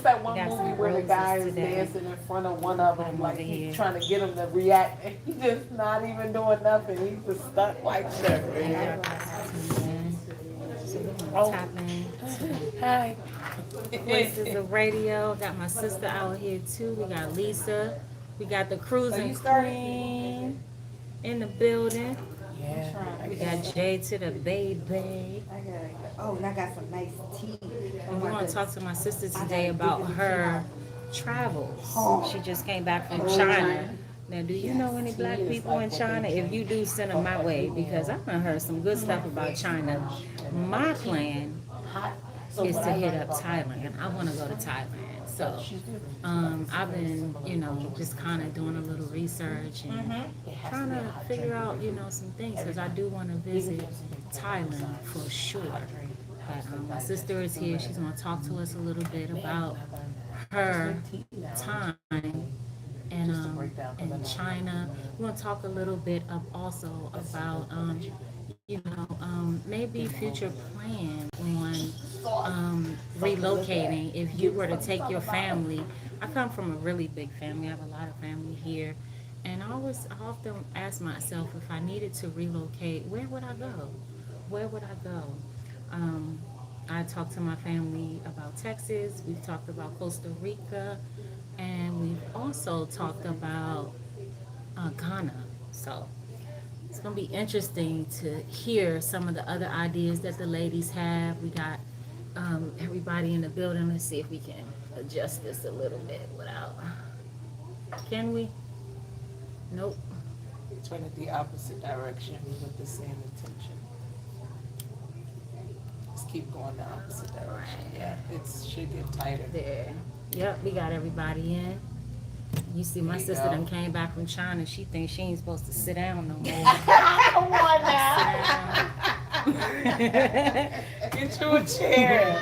that one got movie some where the roses guy is today. dancing in front of one of them, Come like over he's here. trying to get him to react, and he's just not even doing nothing. He's just stuck like that, man. So we're gonna Oh, tap in hi. to Voices of Radio. Got my sister out here too. We got Lisa. We got the cruising queen in the building. Yeah. We got Jay to the baby. And I got some nice tea. And we're gonna talk to my sister today about her travels. She just came back from China. Now, do you know any black people in China? If you do, send them my way because I've heard some good stuff about China. My plan is to hit up Thailand. I want to go to Thailand. So I've been, just kind of doing a little research and trying to figure out, some things because I do want to visit Thailand for sure. But my sister is here. She's going to talk to us a little bit about her time in China. We're going to talk a little bit also about, maybe future plans on relocating if you were to take your family. I come from a really big family. I have a lot of family here. And I often ask myself if I needed to relocate, where would I go? Where would I go? I talked to my family about Texas. We've talked about Costa Rica. And we've also talked about Ghana. So it's going to be interesting to hear some of the other ideas that the ladies have. We got everybody in the building. Let's see if we can adjust this a little bit without. Can we? Nope. Turn it the opposite direction with the same intention. Just keep going the opposite direction. Yeah, it should get tighter. There. Yep, we got everybody in. You see, my sister go. done came back from China. She thinks she ain't supposed to sit down no more. Come on now. Get you a chair.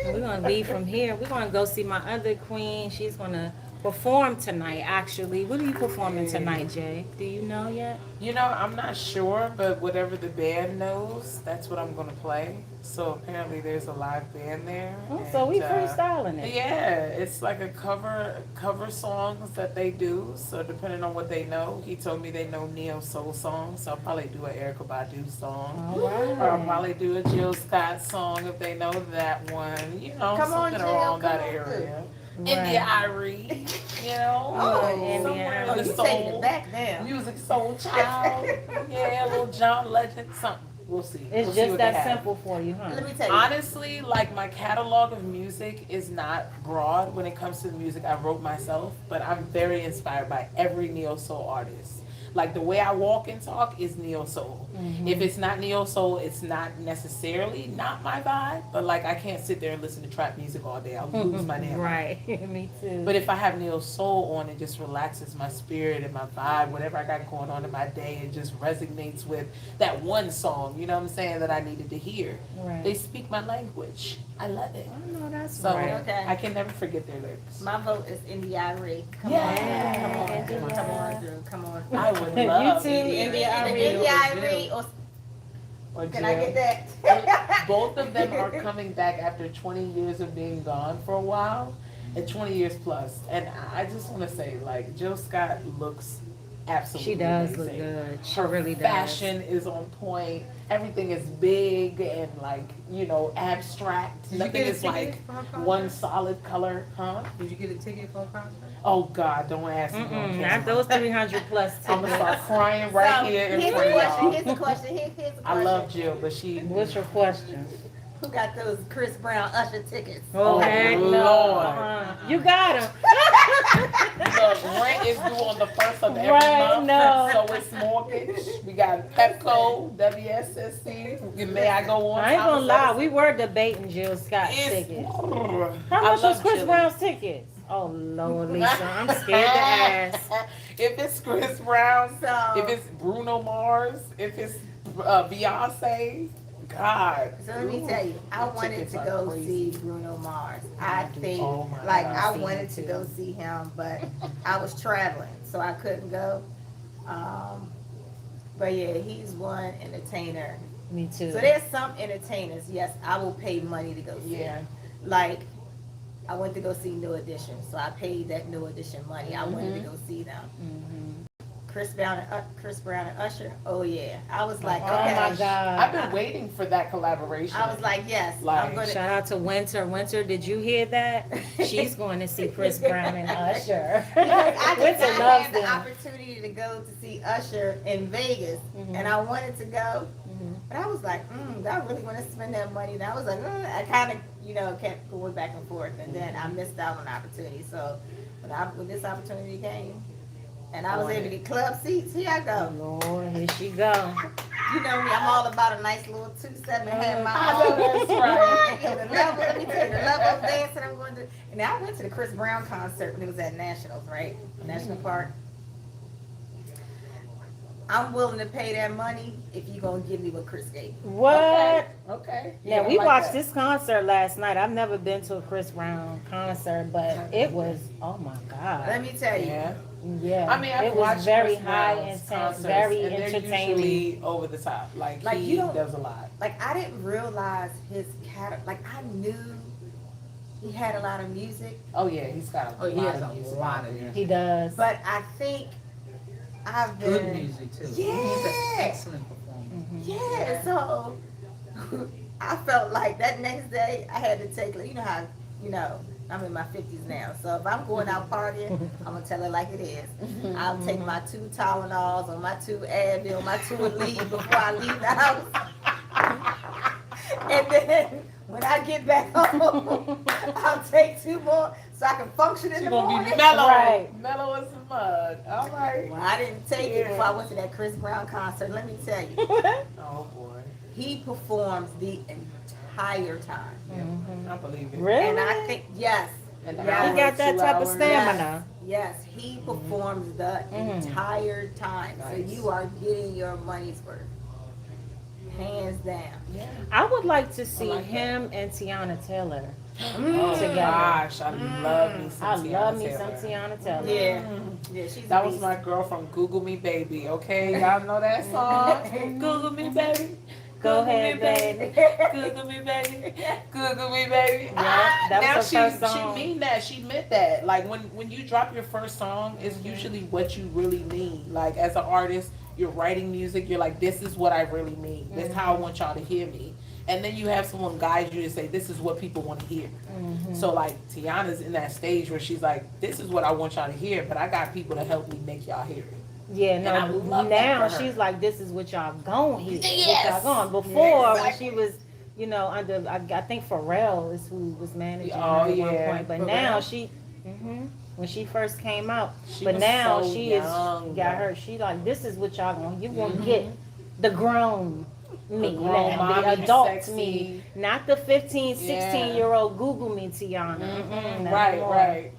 We're gonna leave from here. We're gonna go see my other queen. She's gonna perform tonight, actually. What are you performing tonight, Jay? Do you know yet? I'm not sure, but whatever the band knows, that's what I'm going to play. So apparently there's a live band there. Oh, so we and, freestyling it. Yeah, it's like a cover songs that they do. So depending on what they know, he told me they know neo soul songs. So I'll probably do an Erykah Badu song. All right. Or I'll probably do a Jill Scott song if they know that one. Something around that area. Right. India Irie, somewhere in the soul, music soul child, yeah, a little John Legend, something. We'll see. It's We'll see just what that they have. simple for you, huh? Let me tell you. Honestly, like my catalog of music is not broad when it comes to the music I wrote myself, but I'm very inspired by every neo soul artist. Like the way I walk and talk is neo soul. Mm-hmm. If it's not neo soul, it's not necessarily not my vibe. But like I can't sit there and listen to trap music all day. I'll lose my damn mind. Right. Me too. But if I have neo soul on, it just relaxes my spirit and my vibe, whatever I got going on in my day. It just resonates with that one song. You know what I'm saying, that I needed to hear. Right. They speak my language. I love it. I know that's So right. Okay. I can never forget their lyrics. My vote is India Irie. Come Yeah. on through. Come on. I would You love too, India. India Either Irie. India Irie or can I get that? Both of them are coming back after 20 years of being gone for a while, and 20 years plus. And I just want to say, like, Jill Scott looks absolutely She does amazing. look good. She Her really does. fashion is on point. Everything is big and like, abstract. Nothing is like one solid color, huh? Did you get a ticket for a concert? Oh God, don't ask me. Mm-mm, not those 300 plus I'm gonna tickets. start crying right So, here in here's front the of question. y'all. Here's the question. Here's the question. I love Jill, but she. What's your question? Who got those Chris Brown Usher tickets? Oh, heck no. Lord. You got him. Look, rent is due on the first of every Right, month, no. so it's mortgage. We got Pepco, WSSC. May I go on? I ain't gonna lie, we were debating Jill Scott's tickets. How How much was Chris Brown's tickets? Oh Lord, Lisa, I'm scared to ask. If it's Chris Brown, So- if it's Bruno Mars, if it's Beyonce, God. So let me tell you, I wanted Tickets to are go crazy. see Bruno Mars. I think, Oh my like, God, I I've wanted seen to it go too. see him, but I was traveling, so I couldn't go. But yeah, he's one entertainer. Me too. So there's some entertainers, yes, I will pay money to go see. Yeah. like, I went to go see New Edition, so I paid that New Edition money. I wanted to go see them. Chris Brown and Usher. Oh yeah, I was like, Oh okay. my God. I've been waiting for that collaboration. I was like, yes, Like, I'm gonna. Shout out to Winter. Winter, did you hear that? She's going to see Chris Brown and Usher. I Winter loves had the them. opportunity to go to see Usher in Vegas, and I wanted to go, but I was like, do I really want to spend that money? And I was like, I kind of, kept going back and forth, and then I missed out on the opportunity. So when this opportunity came, and I was able to get club seats, here I go. Lord, here she go. You know me, I'm all about a nice little 2-7 had my I know that's right. The level, let me tell you, the level of dancing I'm going to. And I went to the Chris Brown concert when it was at Nationals, right? National Park. I'm willing to pay that money if you're going to give me what Chris gave me. What? Okay. Yeah, I we like watched that. this concert last night. I've never been to a Chris Brown concert, but it was, oh my Let God. me tell you. Yeah. Yeah. I mean, I've it was watched very Chris high, Brown's intense, concerts, very and they're entertaining. usually over the top. Like Like, he you don't- does a lot. Like, I didn't realize his like, I knew he had a lot of music, Oh yeah, he's got a Oh, he lot has of a music. lot of music. He does. but I think I've been. Good music too. He's an Yeah. excellent performer. Yeah, so I felt like that next day I had to take, you know how, I'm in my 50s now. So if I'm going out partying, I'm going to tell it like it is. I'll take my 2 Tylenols or my 2 Advil, my 2 Aleve before I leave the house. And then when I get back home, I'll take 2 more so I can function in She's the gonna morning. be mellow, Right. mellow as a mug. All right. Well, I didn't take it before I went to that Chris Brown concert. Let me tell you. Oh boy, He performs the entire time. I believe it. Really? And I think, yes, And he Yeah. got that 2 type of hours. stamina. yes, he performs the entire time. So Nice. you are getting your money's worth. Hands down. Yeah. I would like to see like that. him and Tiana Taylor. Oh Together. gosh, I love me some I Tiana love me Taylor. some Tiana Taylor. Yeah. Yeah, she's That a was beast. my girl from Google Me Baby, okay? Y'all know that song? Google Me Baby. Go Google ahead, me, baby. Google me, baby. Google me, baby. Yeah, that Now was her first song. she mean that. She meant that. Like when you drop your first song, it's usually what you really mean. Like as an artist, you're writing music. You're like, this is what I really mean. This is how I want y'all to hear me. And then you have someone guide you to say, this is what people want to hear. So like Tiana's in that stage where she's like, this is what I want y'all to hear, but I got people to help me make y'all hear it. Yeah, And I no, love now that for her. she's like, this is what y'all gon' hear. Yes. What y'all gon'. Before, Exactly. when she was, under, I think Pharrell is who was managing her Oh, at yeah. one point. But Pharrell. now when she first came out, She but was now so she young, is, got though. her, she like, this is what y'all gonna, you gonna get the grown me, The grown the mommy, adult sexy. me, not the 15, 16-year-old Google me Tiana. Not Right, no more. right.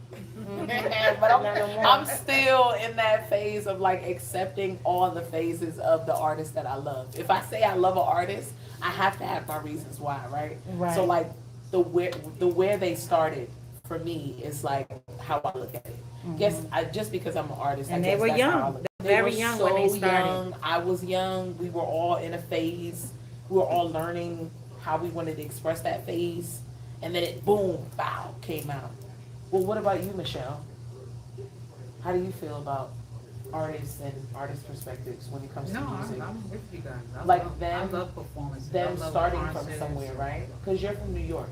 But Not no more. I'm still in that phase of like accepting all the phases of the artist that I love. If I say I love an artist, I have to have my reasons why, right? Right. So like the where they started for me is like how I look at it. Just because I'm an artist, And I they guess were that's how I young. look. They were were young so when they started. young. I was young. We were all in a phase. We were all learning how we wanted to express that phase, and then it boom, bow, came out. Well, what about you, Michelle? How do you feel about artists and artist perspectives when it comes No, to music? I'm with you guys. I Like love, them- I love performances. I Them love starting from concerts. somewhere, right? Because you're from New York.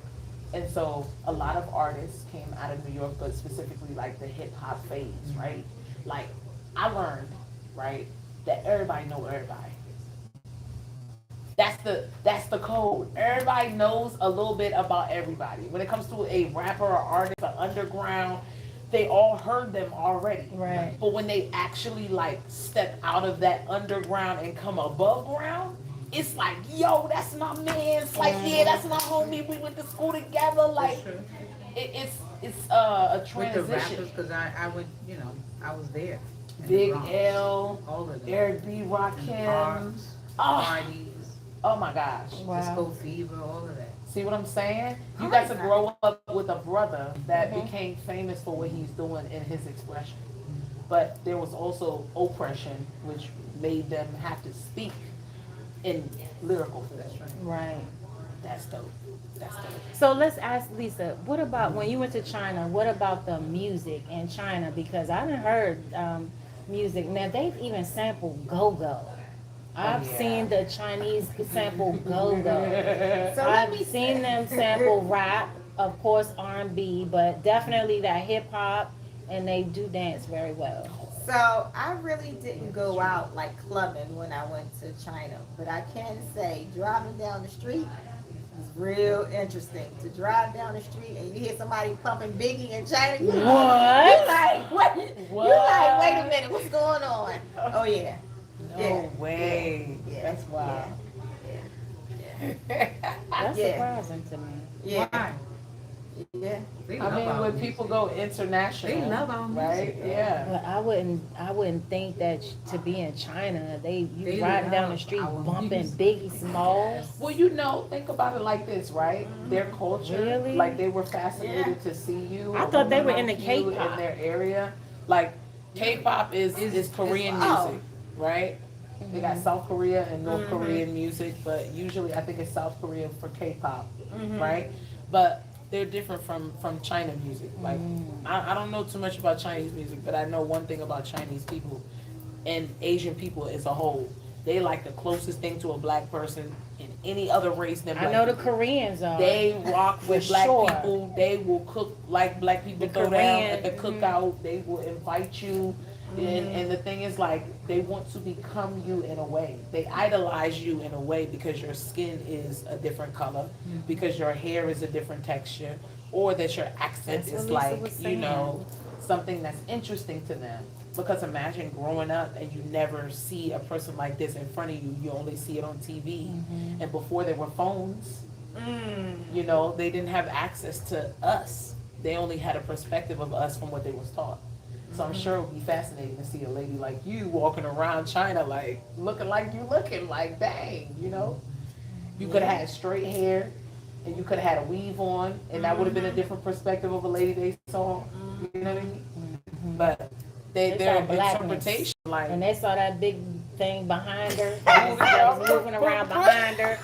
And so a lot of artists came out of New York, but specifically like the hip hop phase, right? Like I learned, right, that everybody know everybody. That's the code. Everybody knows a little bit about everybody. When it comes to a rapper or artist or underground, they all heard them already. Right. But when they actually like step out of that underground and come above ground, it's like, yo, that's my man. It's like, yeah, that's my homie. We went to school together. Like, That's true. it's a With the transition. rappers, because I went, I was there. in the Big Bronx. L, All of them. Eric B. And Rakim. Parks, Oh, Parties, oh my gosh. Wow. Disco Fever, all of that. See what I'm saying? You I got like to that. grow up with a brother that Mhm. became famous for what he's doing in his expression. But there was also oppression, which made them have to speak in lyrical form. That's right. Right. That's dope. That's dope. So let's ask Lisa, what about when you went to China, what about the music in China? Because I done heard music. Now they've even sampled go-go. I've yeah. seen the Chinese sample go-go. So let me I've seen them sample rap, of course R&B, but definitely that hip hop, and they do dance very well. So I really didn't go out like clubbing when I went to China, but I can say driving down the street was real interesting. To drive down the street and you hear somebody pumping Biggie in China, you're What? like, what? You're like, wait a minute, what's going on? Oh yeah, No Yeah. way. Yeah. That's wild. That's Yeah. surprising to me. yeah, Why? yeah. They I love mean, our when music. people go international, They love our music, right? though. Yeah. But I wouldn't think that to be in China, you They riding down the love street our bumping music. Biggie Smalls. Well, you know, think about it like this, right? Their culture, Really? like they were fascinated to see you. I a thought they woman were into like you K-pop. in their area. Like K-pop is Korean oh. music, right? They got South Korea and North Mhm. Korean music, but usually I think it's South Korea for K-pop, Mhm. right? But they're different from China music. Like Mm. I don't know too much about Chinese music, but I know one thing about Chinese people and Asian people as a whole. They like the closest thing to a black person in any other race than black I know the people. Koreans are. They rock with For black sure. people. They will cook like black people The throw down at the Korean, cookout. They will invite you. And the thing is, like, they want to become you in a way. They idolize you in a way because your skin is a different color, because your hair is a different texture, or that your accent That's is what Lisa like, was you know, something that's interesting to them. Because imagine growing up and you never see a person like this in front of you. You only see it on TV. And before there were phones, you know, they didn't have access to us. They only had a perspective of us from what they was taught. So I'm sure it would be fascinating to see a lady like you walking around China, like looking like you looking, like dang, you know. You could have had straight hair, and you could have had a weave on, and that would have been a different perspective of a lady they saw. You know what I mean? But They their saw blackness. interpretation, like And they saw that big thing behind her that was moving around behind her,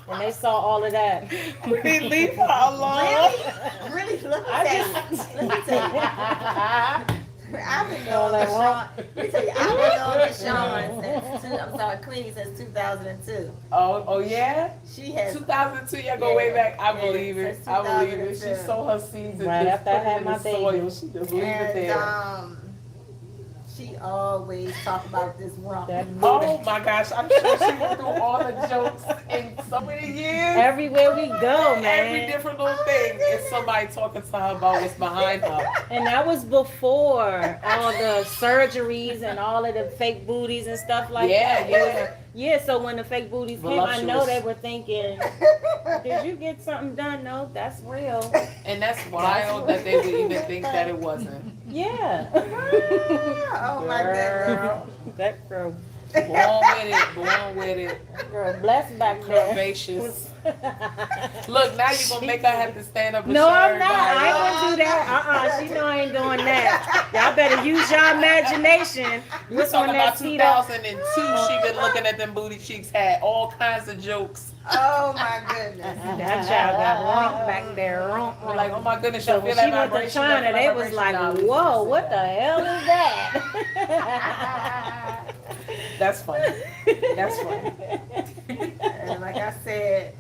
and they saw all of that. leave her alone. Really? Let me I tell you. Let me tell you. I've been knowing Deshaun. Let me tell you, I've been knowing Deshaun since Queenie since 2002. Oh yeah. She has 2002, y'all go way back. I Yeah, believe it. since I believe it. She 2002. sow her seeds and Right just after I put it had in my the baby. soil. She just leave it and there. she always talk about this rump. That Oh my gosh, I'm sure she went through all the jokes in so many years. Everywhere we go, man. Every different little thing is somebody talking to her about what's behind her. And that was before all the surgeries and all of the fake booties and stuff like Yeah, that. yeah. Yeah, so when the fake booties came, I know Voluptuous. they were thinking, did you get something done? No, that's real. And that's wild that they would even think that it wasn't. Yeah. Oh my goodness. Girl, That girl, born with it, girl blessed back there. curvaceous. Look, now you're gonna make her have to stand up and No, show I'm not. everybody. I ain't gonna do that. She know I ain't doing that. Y'all better use your imagination. We're What's on talking that about Tito? 2002. She been looking at them booty cheeks, had all kinds of jokes. Oh my goodness. That child got rump back there. Rump, We're like, oh my goodness, So you when feel she that went to vibration? China, That they was vibration? like, Nah, Lisa whoa, just what the said hell is that? That's funny. That's funny. And like I said,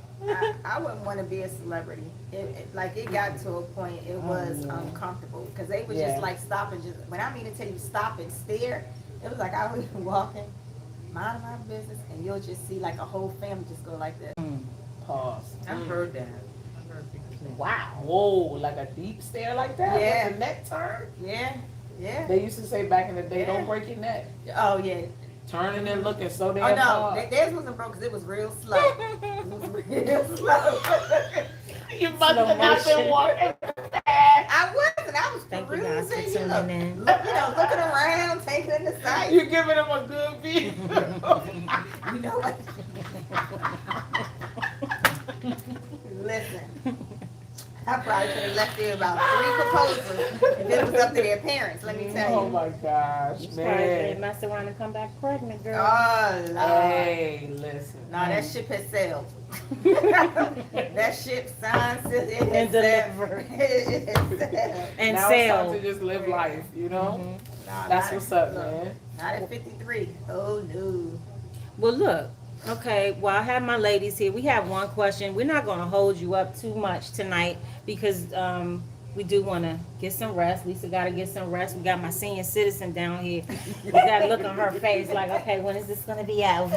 I wouldn't want to be a celebrity. It got to a point, it was uncomfortable because they would Yeah. just like stop and just, when I mean to tell you stop and stare, it was like I was walking, mind my business, and you'll just see like a whole family just go like this. Pause. I've heard that. I've heard people say that. Wow. Whoa, like a deep stare like that? Yeah. With the neck turn? Yeah, yeah. They used to say back in the day, Yeah. don't break your neck. Oh yeah. Turning and looking so Oh damn no, hard. theirs wasn't broke because it was real slow. It was real slow. You must have not motion. been walking fast. I wasn't. I was Thank you guys for perusing, tuning in. looking around, taking in the sight. You're giving them a good view. You know what? Listen, I probably could have left there about 3 proposals if it was up to their parents, let me tell Oh you. my gosh, You probably man. mess around and come back pregnant, girl. Oh, Lord. Hey, listen. No, that ship has sailed. That ship signed, sealed, it has And sailed. delivered. It has sailed. And Now it's sell. time to just live life, you know? Mhm. No, That's not what's at- up, look, man. Not at 53. Oh, no. Well, look. Okay, well, I have my ladies here. We have one question. We're not going to hold you up too much tonight because we do want to get some rest. Lisa got to get some rest. We got my senior citizen down here. We got to look on her face like, okay, when is this going to be over?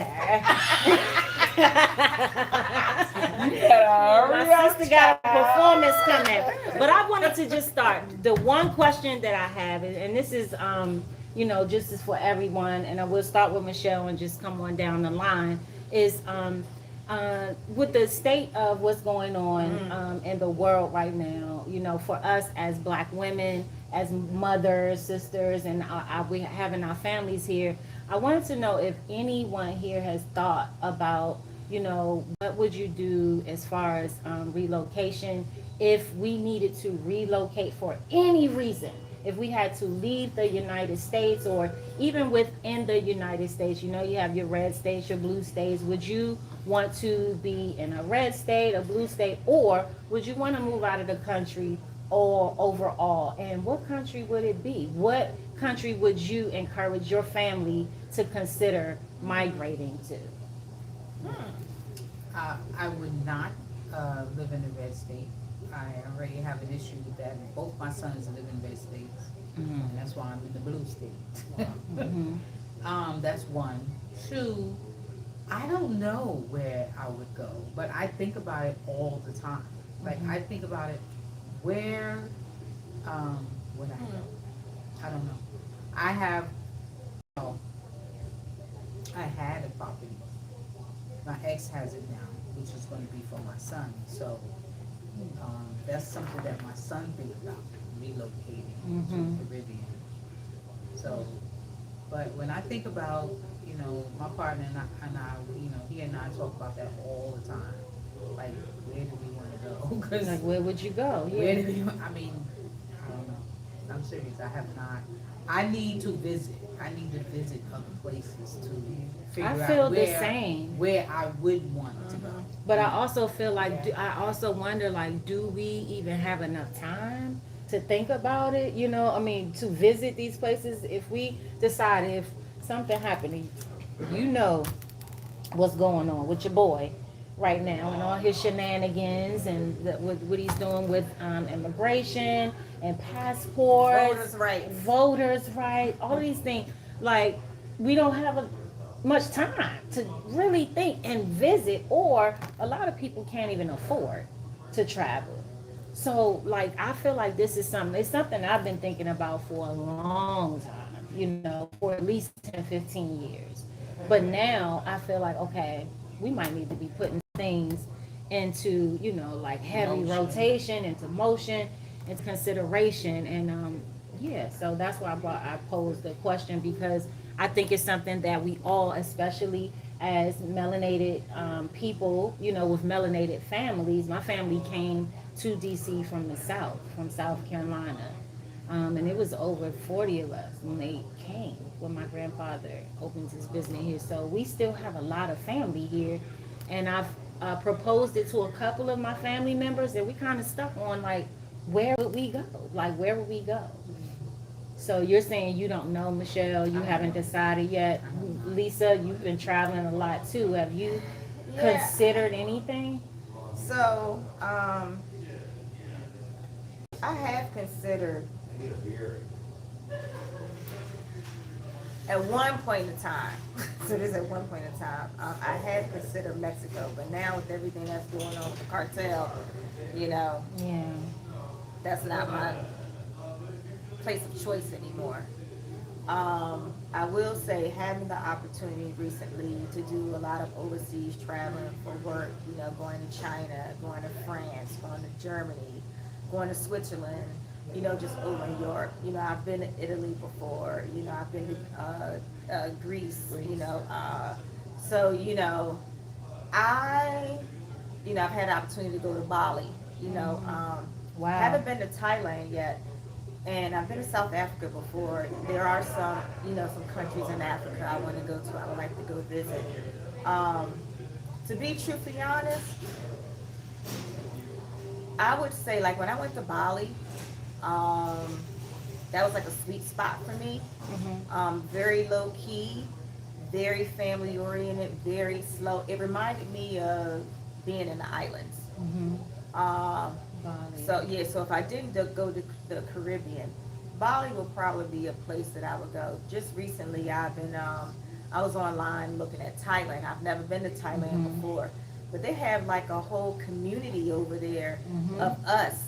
My sister got a performance coming. But I wanted to just start. The one question that I have, and this is, just as for everyone, and I will start with Michelle and just come on down the line, is with the state of what's going on in the world right now, for us as Black women, as mothers, sisters, and we having our families here, I wanted to know if anyone here has thought about, what would you do as far as relocation if we needed to relocate for any reason? If we had to leave the United States or even within the United States, you have your red states, your blue states. Would you want to be in a red state, a blue state, or would you want to move out of the country or overall? And what country would it be? What country would you encourage your family to consider migrating to? I would not live in a red state. I already have an issue with that. Both my sons live in red states. And that's why I'm in the blue state. That's one. Two, I don't know where I would go, but I think about it all the time. Like I think about it, where would I go? I don't know. I had a property. My ex has it now, which is going to be for my son. So that's something that my son thinks about, relocating to the Caribbean. So, but when I think about, my partner and I, he and I talk about that all the time. Like, where do we want to go? 'Cause Like, where would you go? where do we, I mean, I don't know. I'm serious. I have not. I need to visit. I need to visit other places to figure I out feel the where, same. where I would want to go. But I also feel like, I also wonder, like, do we even have enough time to think about it? To visit these places. If we decide, if something happened, what's going on with your boy right now and all his shenanigans and what he's doing with immigration and passports, voters' right, all these things. Like, we don't have much time to really think and visit, or a lot of people can't even afford to travel. So, like, I feel like this is it's something I've been thinking about for a long time, for at least 10, 15 years. But now I feel like, okay, we might need to be putting things into, like heavy rotation, into motion, into consideration. And so that's why I posed the question, because I think it's something that we all, especially as melanated people, with melanated families. My family came to DC from the South, from South Carolina. And it was over 40 of us when they came, when my grandfather opened his business here. So we still have a lot of family here. And I've proposed it to a couple of my family members, and we kind of stuck on, like, where would we go? Like, where would we go? So you're saying you don't know, Michelle, you haven't decided yet. Lisa, you've been traveling a lot too. Have you considered anything? So, I have considered, at one point in time, so this is at one point in time, I had considered Mexico, but now with everything that's going on with the cartel, Yeah. that's not my place of choice anymore. I will say, having the opportunity recently to do a lot of overseas traveling for work, going to China, going to France, going to Germany, going to Switzerland, just over Europe. I've been to Italy before, I've been to Greece, so, I've had the opportunity to go to Bali, Haven't been to Thailand yet, and I've been to South Africa before. There are some, some countries in Africa I want to go to. I would like to go visit. To be truthfully honest, I would say like when I went to Bali, that was like a sweet spot for me. Very low key, very family oriented, very slow. It reminded me of being in the islands. So yeah, so if I didn't go to the Caribbean, Bali would probably be a place that I would go. Just recently, I was online looking at Thailand. I've never been to Thailand before, but they have like a whole community over there of us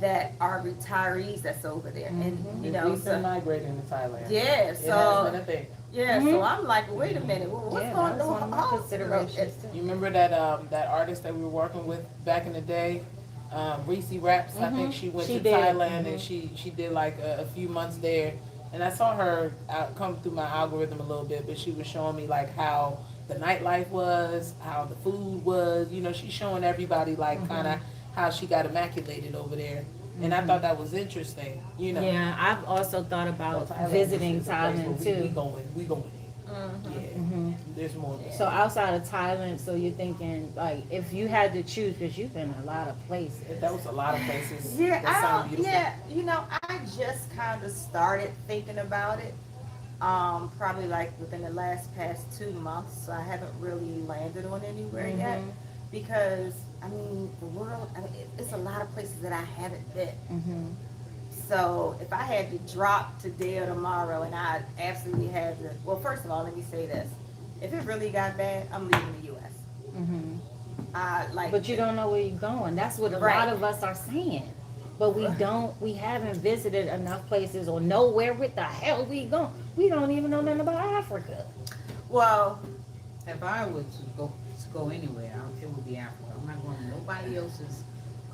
that are retirees that's over there, and We've been migrating to Thailand. yeah, It has so been a thing. yeah, so I'm like, wait a minute, what's going that's one of my on? considerations too. You remember that artist that we were working with back in the day, Reese Raps? I think she went She to did. Thailand and she did like a few months there. And I saw her come through my algorithm a little bit, but she was showing me like how the nightlife was, how the food was. She's showing everybody like kind of how she got immaculated over there. And I thought that was interesting. Yeah, I've also thought about Thailand visiting is a place Thailand where We too. going. Yeah. There's more. There. So outside of Thailand, so you're thinking like if you had to choose, because you've been a lot of places. That was a lot of places. Yeah, that sound beautiful. I just kind of started thinking about it. Probably like within the past 2 months. So I haven't really landed on anywhere yet, because the world. It's a lot of places that I haven't been. So if I had to drop today or tomorrow, and I absolutely had to, well, first of all, let me say this: if it really got bad, I'm leaving the U.S. But you don't know where you're going. That's what a lot of us are saying. But we haven't visited enough places or know where the hell we going. We don't even know nothing about Africa. Well, If I were to go anywhere, it would be Africa. I'm not going to nobody else's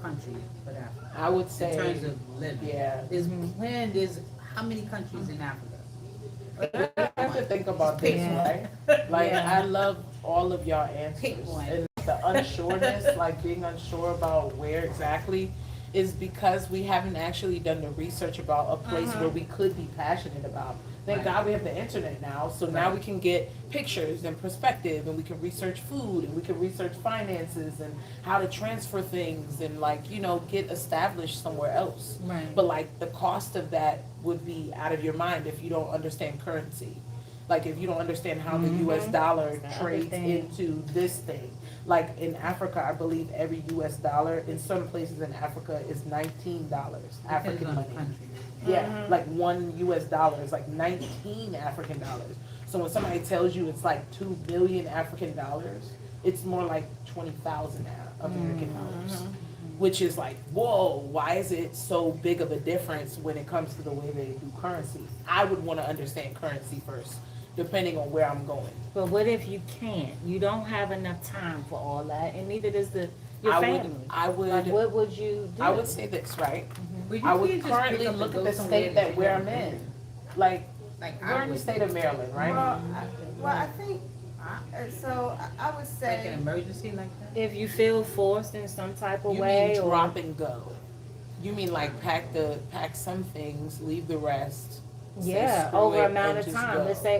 country but Africa. I would say. In terms of living. Yeah. There's how many countries in Africa? I have to think about this, Yeah. right? Like, Yeah. I love all of y'all answers. Pick one. And the unsureness, like being unsure about where exactly, is because we haven't actually done the research about a place where we could be passionate about. Thank Right. God we have the internet now, so now Right. we can get pictures and perspective, and we can research food, and we can research finances, and how to transfer things, and get established somewhere else. Right. But like the cost of that would be out of your mind if you don't understand currency. Like if you don't understand how the US dollar That's the trades other thing. into this thing. Like in Africa, I believe every US dollar in some places in Africa is $19 African Depends on the money. country. Yeah, like one US dollar is like 19 African dollars. So when somebody tells you it's like 2 billion African dollars, it's more like 20,000 American dollars. Which is like, whoa, why is it so big of a difference when it comes to the way they do currency? I would want to understand currency first, depending on where I'm going. But what if you can't? You don't have enough time for all that, and neither does your family. Like, what would you do? I would say this, right? But you I would can't just pick currently up and look go at the somewhere state that that you where haven't I'm been. in. Like, Like we're in the would state do. of Maryland, right? I think, so I would Like say, an emergency like that? If you feel forced in some type of You way, mean or drop and go? You mean like pack some things, leave the rest? say yeah, screw over it, amount and of just time. go? Let's say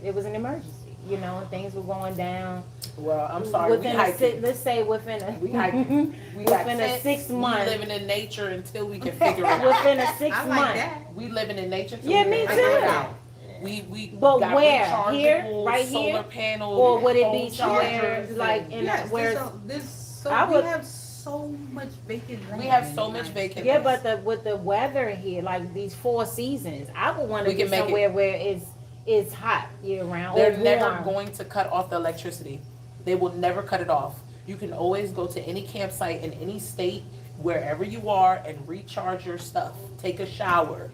it was an emergency, and things were going down. Well, I'm sorry, we hiking. Let's say within a We hiking. We got within a tents. 6 months. We living in nature until we can figure it out. within a 6 I months. like that. We living in nature till Yeah, we me can figure it too. out. We But got where? rechargeable Here? Right solar here? panels, Or would it phone be somewhere chargers, like and- in Yes, where? I we would- have so much vacant land. We have in so the much United vacant Yeah, land. but with the weather here, like these 4 seasons, I would want to We be can make it- somewhere where it's hot year round. They're or never warm. going to cut off the electricity. They will never cut it off. You can always go to any campsite in any state, wherever you are, and recharge your stuff. Take a shower,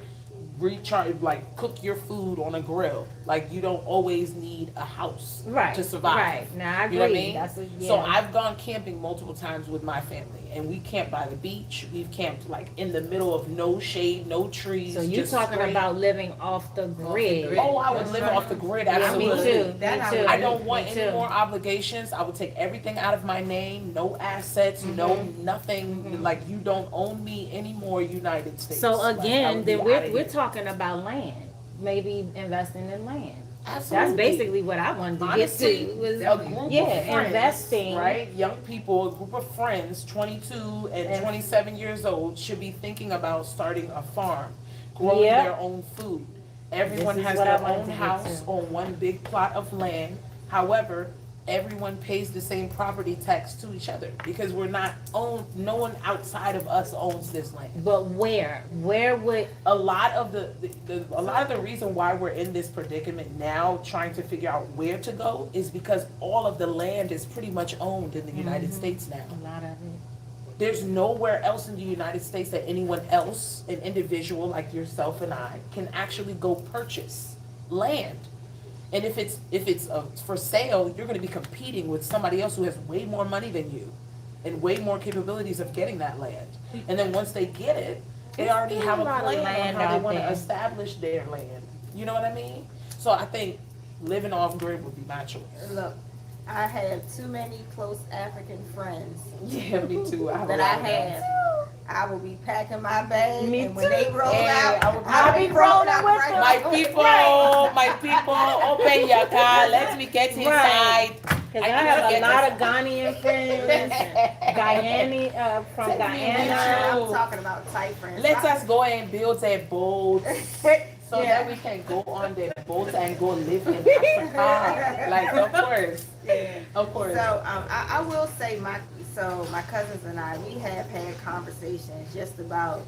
recharge, like cook your food on a grill. Like you don't always need a house Right. to survive. Right. Now I agree. You know what I mean? That's a, yeah. So I've gone camping multiple times with my family, and we camped by the beach. We've camped like in the middle of no shade, no trees. So you're just talking straight. about living off the grid. grid. Oh, I would That's live right. off the grid. Yeah, Absolutely. me too. That Me I too. I don't want Me any too. more obligations. I would take everything out of my name, no assets, no nothing. Like you don't own me anymore, United States. So Like, I again, would be then outta we're here. talking about land. Maybe investing in land. Absolutely. That's basically what I wanted to Honestly, get to. Was, a group yeah, of friends, investing. right? Young people, a group of friends, 22 and 27 years old, should be thinking about starting a farm, growing Yep. their own food. Everyone This is has what I their wanted own to get house to. on one big plot of land. However, everyone pays the same property tax to each other because we're not owned. No one outside of us owns this land. But where? Where would A lot of a lot of the reason why we're in this predicament now, trying to figure out where to go, is because all of the land is pretty much owned in the United States now. a lot of it? There's nowhere else in the United States that anyone else, an individual like yourself and I, can actually go purchase land. And if it's for sale, you're going to be competing with somebody else who has way more money than you, and way more capabilities of getting that land. And then once they get it, they There's already still have a a lot of plan on land how they out want to there. establish their land. You know what I mean? So I think living off grid would be my choice. Look, I have too many close African friends Yeah, me too. I have a that lot I of them. have. I will be packing my bag, Me and when they too. roll Yeah, out, I will be I'll be rolling rolling with them. My people, open your car. Let me get inside. Right. Because I I have need a to lot get of Ghanaian friends, Guyana, from Take me Guyana. I'm talking about tight friends. Let us go and build a boat so Yeah. that we can go on the boat and go live in Africa. Like, of course, Yeah. of course. So I will say my cousins and I, we have had conversations just about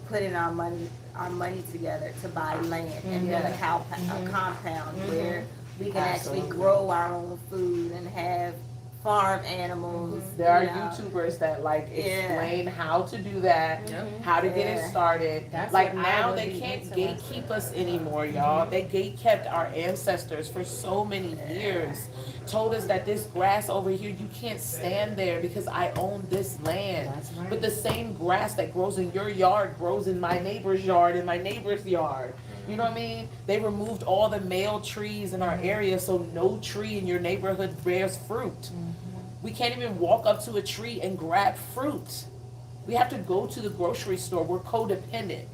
putting our money together to buy land and build a compound where we can actually Absolutely. grow our own food and have farm animals. There are you know. YouTubers that like Yeah. explain how to do that, how to get Yeah. it started. That's Like what I now would they be can't interested. gatekeep us anymore, y'all. They gatekept our ancestors for so many years. Told us that this grass over here, you can't stand there because I own this land. That's right. But the same grass that grows in your yard grows in my neighbor's yard, in my neighbor's yard. You know what I mean? They removed all the male trees in our area, so no tree in your neighborhood bears fruit. We can't even walk up to a tree and grab fruit. We have to go to the grocery store. We're codependent.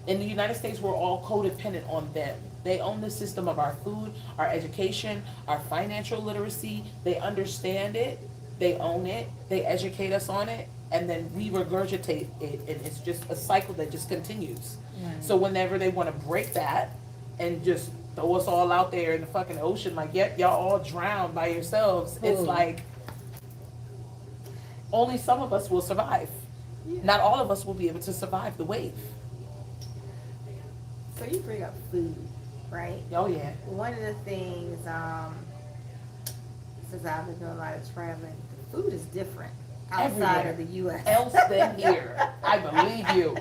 In the United States, we're all codependent on them. They own the system of our food, our education, our financial literacy. They understand it. They own it. They educate us on it. And then we regurgitate it. And it's just a cycle that just continues. Right. So whenever they want to break that and just throw us all out there in the fucking ocean, like, yep, y'all all drowned by yourselves. It's Ooh. like, only some of us will survive. Not all of us will be able to survive the wave. So you bring up food, right? Oh, yeah. One of the things, since I've been doing a lot of traveling, the food is different outside Everywhere. of the U.S. Else than here. I believe you.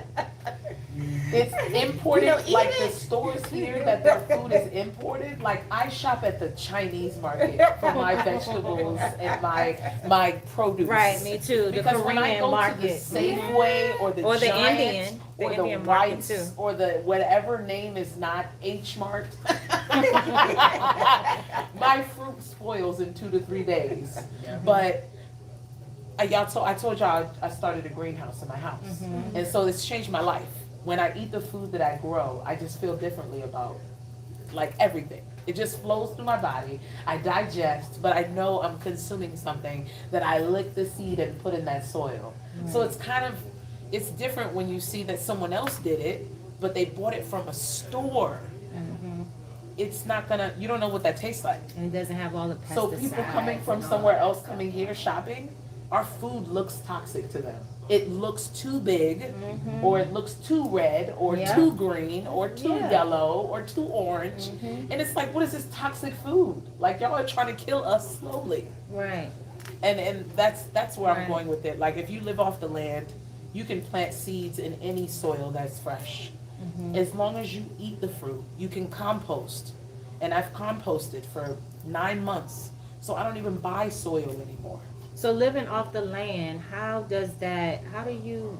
It's imported, You know, like even- the stores here that their food is imported. Like I shop at the Chinese market for my vegetables and my produce. Right, me too. The Because when I Korean go market. to the Safeway or the Or the Giant Indian. The or the Indian market Whites too. or the whatever name is not H Mart, my fruit spoils in 2 to 3 days. But I told y'all I started a greenhouse in my house, Mm-hmm. and so it's changed my life. When I eat the food that I grow, I just feel differently about like everything. It just flows through my body. I digest, but I know I'm consuming something that I lick the seed and put in that soil. So it's kind of, it's different when you see that someone else did it, but they bought it from a store. It's not gonna, you don't know what that tastes like. And it doesn't have all the pesticides. So people coming from and all somewhere that else stuff. coming here shopping, our food looks toxic to them. It looks too big, or it looks too red, or Yeah. too green, or too Yeah. yellow, or too orange. And it's like, what is this toxic food? Like y'all are trying to kill us slowly. Right. And that's where I'm Right. going with it. Like if you live off the land, you can plant seeds in any soil that's fresh. As long as you eat the fruit, you can compost. And I've composted for 9 months, so I don't even buy soil anymore. So living off the land, how do you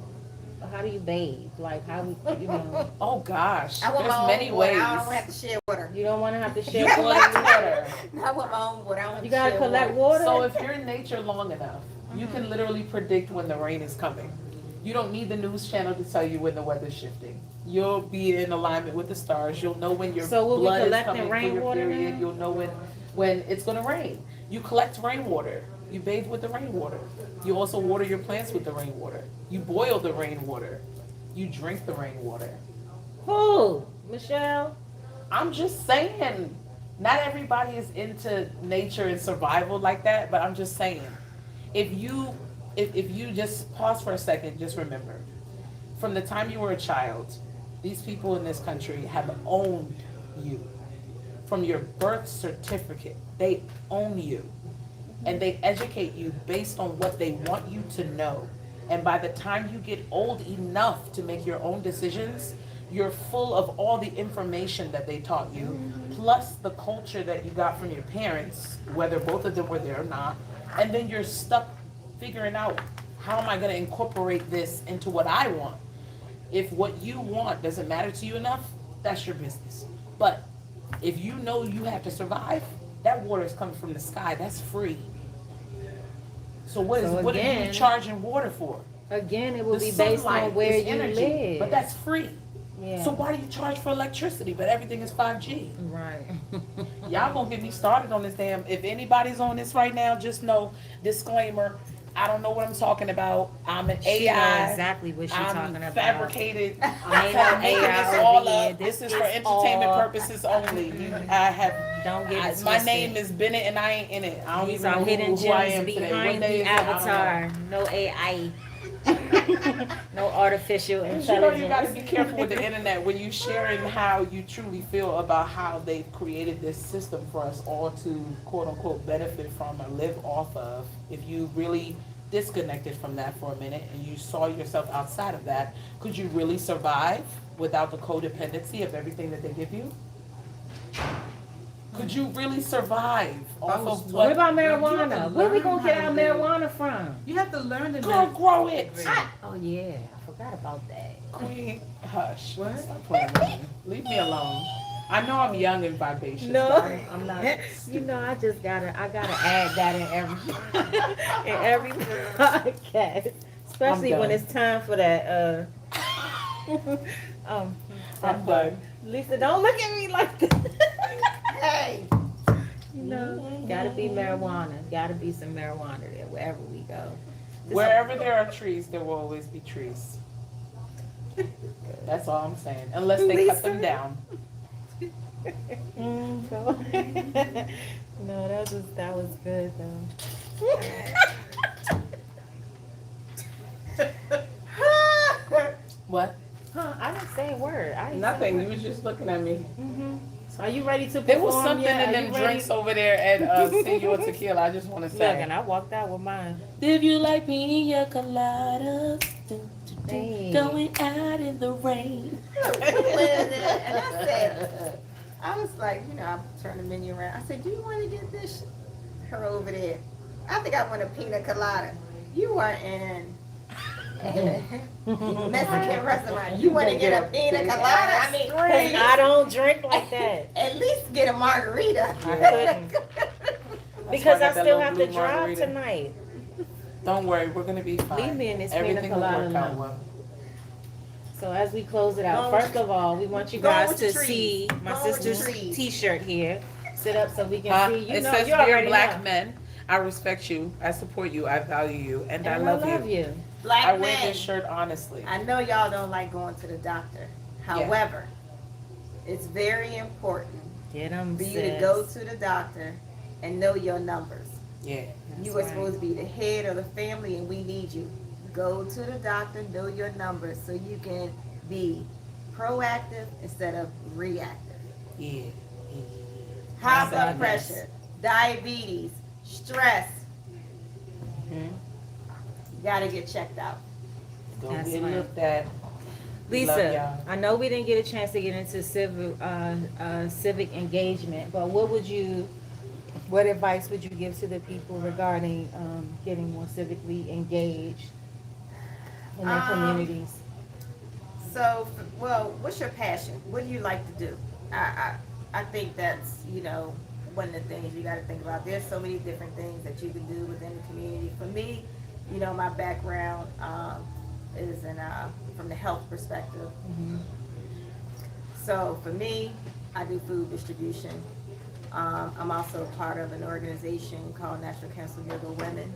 bathe? Like how you know, Oh gosh, I want there's my many own water. ways. I don't have to share water. you don't want to have to You share water. collect water. I want my own water. I don't have You to gotta share collect water. water. So if you're in nature long enough, you can literally predict when the rain is coming. You don't need the news channel to tell you when the weather's shifting. You'll be in alignment with the stars. You'll know when your So will we blood is collecting coming through your rainwater period. now? You'll know when it's gonna rain. You collect rainwater. You bathe with the rainwater. You also water your plants with the rainwater. You boil the rainwater. You drink the rainwater. Who? Michelle? I'm just saying, not everybody is into nature and survival like that, but I'm just saying, if you just pause for a second, just remember, from the time you were a child, these people in this country have owned you. From your birth certificate, they own you. And they educate you based on what they want you to know. And by the time you get old enough to make your own decisions, you're full of all the information that they taught you, plus the culture that you got from your parents, whether both of them were there or not. And then you're stuck figuring out, how am I going to incorporate this into what I want? If what you want doesn't matter to you enough, that's your business. But if you know you have to survive, that water is coming from the sky. That's free. So what are you again- charging water for? Again, it will The be based sunlight on where is you energy, live. but that's free. Yeah. So why do you charge for electricity, but everything is 5G? Right. Y'all gonna get me started on this damn, if anybody's on this right now, just know, disclaimer, I don't know what I'm talking about. I'm an She know AI. exactly what she's talking I'm about. fabricated. Ain't I'm no making AI this all over here. up. This is This for is entertainment all- purposes only. I have, Don't get it my twisted. name is Bennett and I ain't in it. I don't These even are know hidden who I gems am today. What behind day the is it? I don't know. avatar. No AI. No artificial But you know, you gotta be intelligence. careful with the internet when you sharing how you truly feel about how they've created this system for us all to quote unquote benefit from or live off of. If you really disconnected from that for a minute and you saw yourself outside of that, could you really survive without the codependency of everything that they give you? Could you really survive off of What what? about You have marijuana? to Where we learn gonna get how our to live. marijuana from? You have to learn to Girl, grow it. Oh yeah, I forgot about that. Queen, hush. What? Stop playing with me. Leave me alone. I know I'm young and vivacious. No. but I'm not. You know, I gotta add that in every podcast, especially when done. it's time for that. I'm done. Lisa, don't look at me like that. Hey, You know, gotta be marijuana. Gotta be some marijuana there wherever we go. Wherever there are trees, there will always be trees. That's all I'm saying. Unless they cut them down. No, that was good though. What? Huh? I didn't say a word. I didn't Nothing. Say You was just looking at me. hmm So are you ready to perform? There was something yet? in Are them you ready? drinks over there at Senor Tequila. I just want to Look, say. and I walked out with mine. If you like pina coladas, Hey. going out in the rain. and I said, I was like, you know, I turned the menu around. I said, do you want to get this? Her over there. I think I want a pina colada. You are in a Mexican restaurant. You want to get a pina colada? I mean, I don't drink like that. at least get a margarita. couldn't. Because why I got that still little have to blue drive margarita. tonight. Don't worry, we're gonna be fine. Leave me in this pina Everything will colada work out now. well. So as we close it out, Go first of all, we want you go guys with to the trees. see my Go with the sister's trees. T-shirt here. Sit up so we can see. You It know, says, you "Dear already Black know. men, I respect you, I support you, I value you, and I And love you. you. Black I wear men. this shirt honestly." I know y'all don't like going to the doctor. However, it's very important Get them, for you to go to the doctor and know your numbers. Yeah. You are supposed to be the head of the family and we need you. Go to the doctor, know your numbers so you can be proactive instead of reactive. Yeah. High Exactly. blood pressure, diabetes, stress. Mhm. You gotta get checked out. Go That's get right. looked at. We love Lisa, y'all. I know we didn't get a chance to get into civic engagement, but what advice would you give to the people regarding getting more civically engaged in their communities? So, well, what's your passion? What do you like to do? I think that's, one of the things you got to think about. There's so many different things that you can do within the community. For me, my background is from the health perspective. So for me, I do food distribution. I'm also part of an organization called National Council of Yoga Women.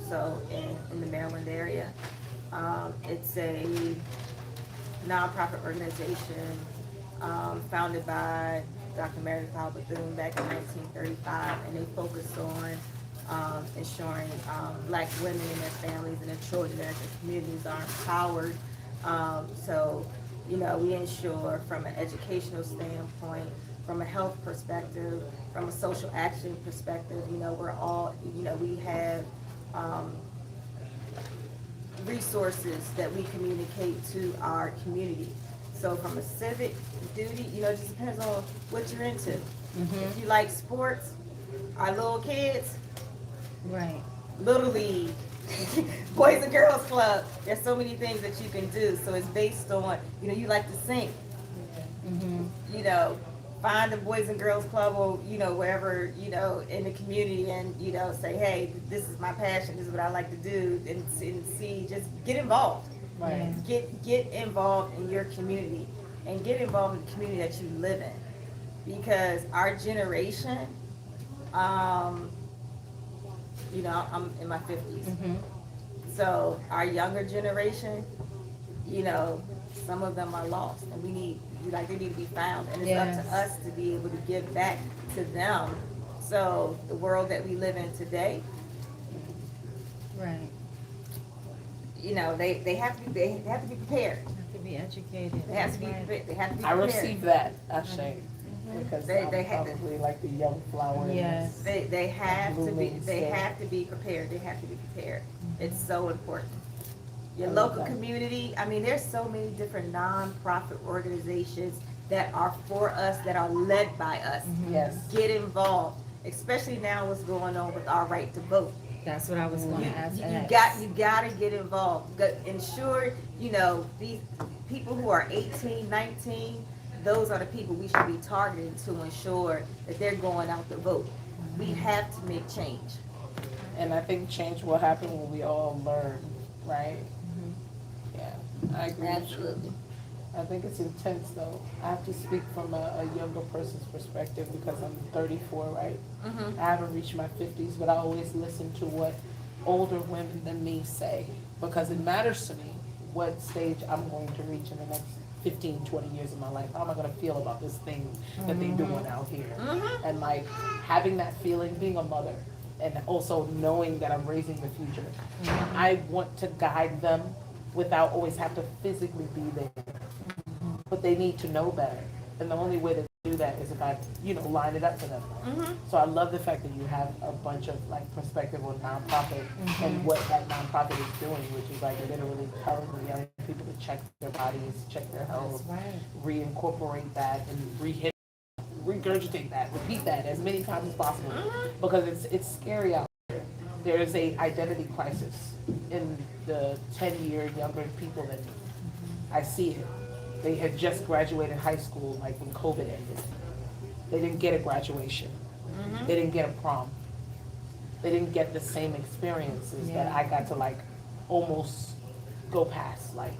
So in the Maryland area, it's a nonprofit organization founded by Dr. Meredith Hall Bethune back in 1935, and they focus on ensuring Black women and their families and their children and their communities are empowered. So, we ensure from an educational standpoint, from a health perspective, from a social action perspective, we're all, we have resources that we communicate to our community. So from a civic duty, it just depends on what you're into. If you like sports, our little kids, Right. Little League, Boys and Girls Club, there's so many things that you can do. So it's based on, you like to sing, find a Boys and Girls Club or, wherever, in the community and, say, hey, this is my passion, this is what I like to do, and see, just get involved. Right. Get involved in your community and get involved in the community that you live in. Because our generation, I'm in my 50s. So our younger generation, some of them are lost and they need to be found. And it's up to us to be able to give back to them. So the world that we live in today, Right. they have to be prepared. Have to be educated. They have to be Right. prepared. They have to be I prepared. received that, Ashe, because They I'm have to- probably like the young flower. in Yes. this. They have to be Blooming state. prepared. They have to be prepared. It's so important. Your I love local that. community, there's so many different nonprofit organizations that are for us, that are led by us. Yes. Get involved, especially now what's going on with our right to vote. That's what I was going to ask. You gotta get involved. Ensure, these people who are 18, 19, those are the people we should be targeting to ensure that they're going out to vote. We have to make change. And I think change will happen when we all learn, right? Yeah, I agree with you. Absolutely. I think it's intense though. I have to speak from a younger person's perspective because I'm 34, right? I haven't reached my 50s, but I always listen to what older women than me say because it matters to me what stage I'm going to reach in the next 15, 20 years of my life. How am I going to feel about this thing that they're doing out here? And like having that feeling, being a mother, and also knowing that I'm raising the future. I want to guide them without always have to physically be there. But they need to know better. And the only way to do that is if I, line it up for them. So I love the fact that you have a bunch of like perspective on nonprofit and what that nonprofit is doing, which is like literally telling the young people to check their bodies, check their health, reincorporate that and regurgitate that, repeat that as many times as possible. Because it's scary out there. There is a identity crisis in the 10-year younger people than me. I see it. They had just graduated high school, like when COVID ended. They didn't get a graduation. They didn't get a prom. They didn't get the same experiences that I got to like almost go past. Like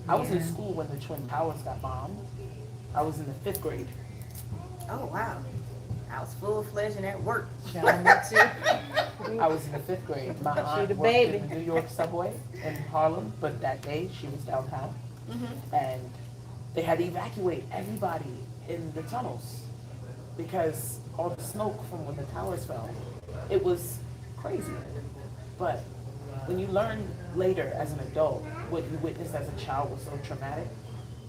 I was in school when the Twin Towers got bombed. I was in the 5th grade. Oh, wow. I was full-fledged and at work. I was in the 5th grade. My aunt the worked baby. in the New York subway in Harlem, but that day she was downtown. And they had to evacuate everybody in the tunnels because all the smoke from when the towers fell. It was crazy. But when you learn later as an adult what you witnessed as a child was so traumatic,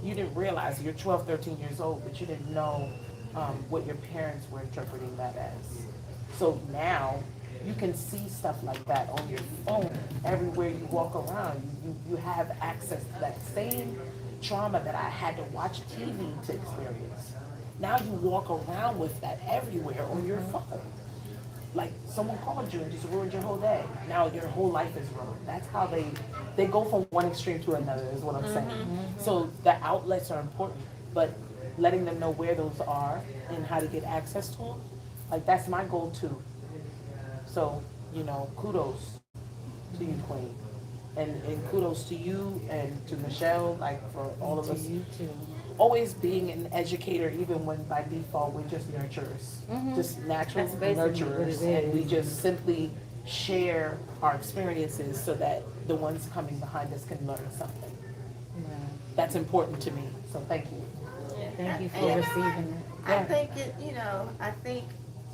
you didn't realize you're 12, 13 years old, but you didn't know what your parents were interpreting that as. So now You can see stuff like that on your phone everywhere you walk around. You have access to that same trauma that I had to watch TV to experience. Now you walk around with that everywhere on your phone. Like someone called you and just ruined your whole day. Now your whole life is ruined. That's how they go from one extreme to another is what I'm saying. So the outlets are important, but letting them know where those are and how to get access to them, like that's my goal too. So, kudos to you, Queen. And kudos to you and to Michelle, like for all of us. You too. Always being an educator, even when by default we're just nurturers, just natural That's basically what nurturers, it and we is. just simply share our experiences so that the ones coming behind us can learn something. That's important to me, so thank you. Thank you for And receiving it. I think I think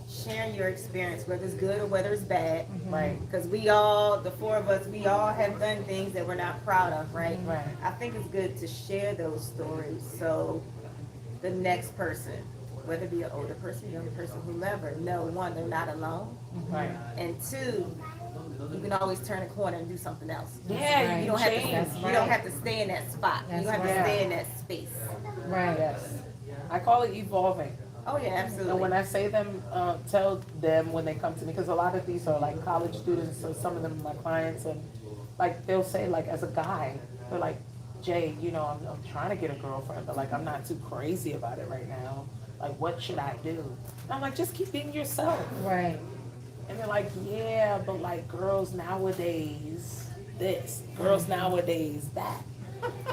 sharing your experience, whether it's good or whether it's bad, Right, because we all, the four of us, we all have done things that we're not proud of, right? right, I think it's good to share those stories so the next person, whether it be an older person, younger person, whomever, know one, they're not alone, right. and two, you can always turn a corner and do something else. Yeah, You you don't can have to. change. That's You don't have to stay in that spot. You That's don't have to right. stay in that space. Right. Yes. I call it evolving. Oh yeah, absolutely. And when I say them, tell them when they come to me, because a lot of these are like college students, so some of them are my clients, and like they'll say like as a guy, they're like, Jay, I'm trying to get a girlfriend, but like I'm not too crazy about it right now. Like what should I do? And I'm like, just keep being yourself. Right. And they're like, yeah, but like girls nowadays, this, girls nowadays, that.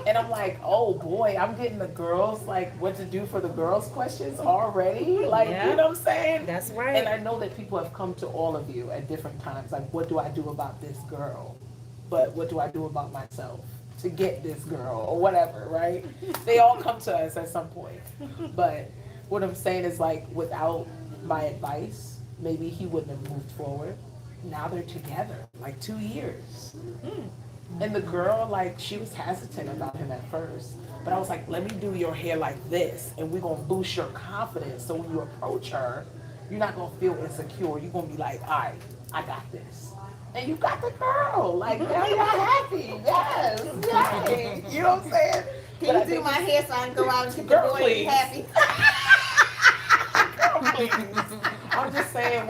And I'm like, oh boy, I'm getting the girls, like, what to do for the girls questions already? Like, Yeah. you know what I'm saying? That's And right. I know that people have come to all of you at different times, like, what do I do about this girl? But what do I do about myself to get this girl or whatever, right? They all come to us at some point. But what I'm saying is like, without my advice, maybe he wouldn't have moved forward. Now they're together, like 2 years. And the girl, like, she was hesitant about him at first. But I was like, let me do your hair like this, and we're gonna boost your confidence. So when you approach her, you're not gonna feel insecure. You're gonna be like, all right, I got this. And you got the girl. Like, now you're happy. Yes. Yay. You know what I'm saying? But Can I you do think my it's- hair so I can go out and get the Girl, boy please. happy? I'm just saying